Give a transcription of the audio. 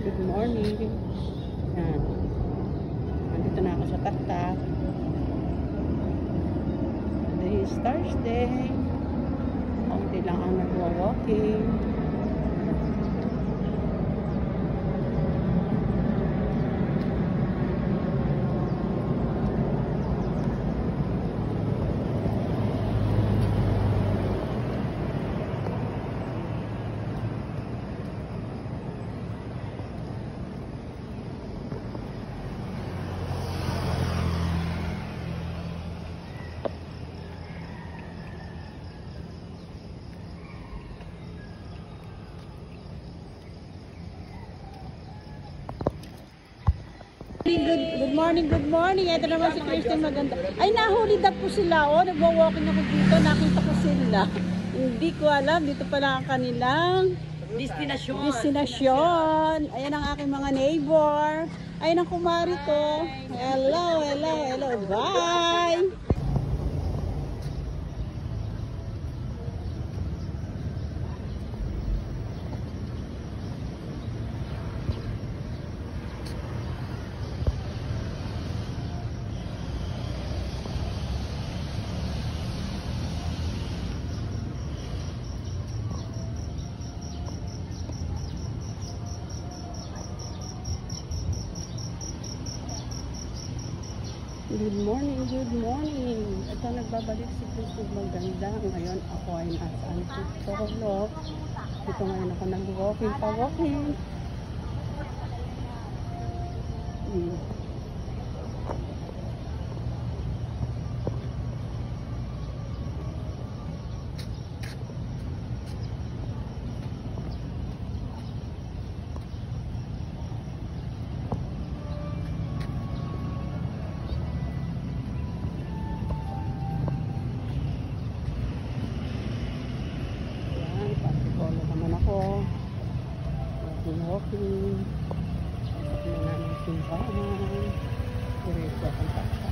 good morning. Yan. Nandito na ako sa taktak. Today is Thursday. Kaunti lang ang nagwa-walking. Good morning, good morning. Ito naman si Christine Maganda. Ay, nahuli na po sila. Oh, nagwa-walking ako dito. Nakita ko sila. Hindi ko alam. Dito pala ang kanilang destinasyon. Ayan ang aking mga neighbor. Ayan ang kumari ko. Hello, hello, hello. Bye! Good morning, good morning. Ito nagbabalik si Christine Maganda. Ngayon ako ay nasa Antipolo. Dito ngayon ako nag-walking pa-walking. Walking, pasok na namin simbahan, diretso akong takta.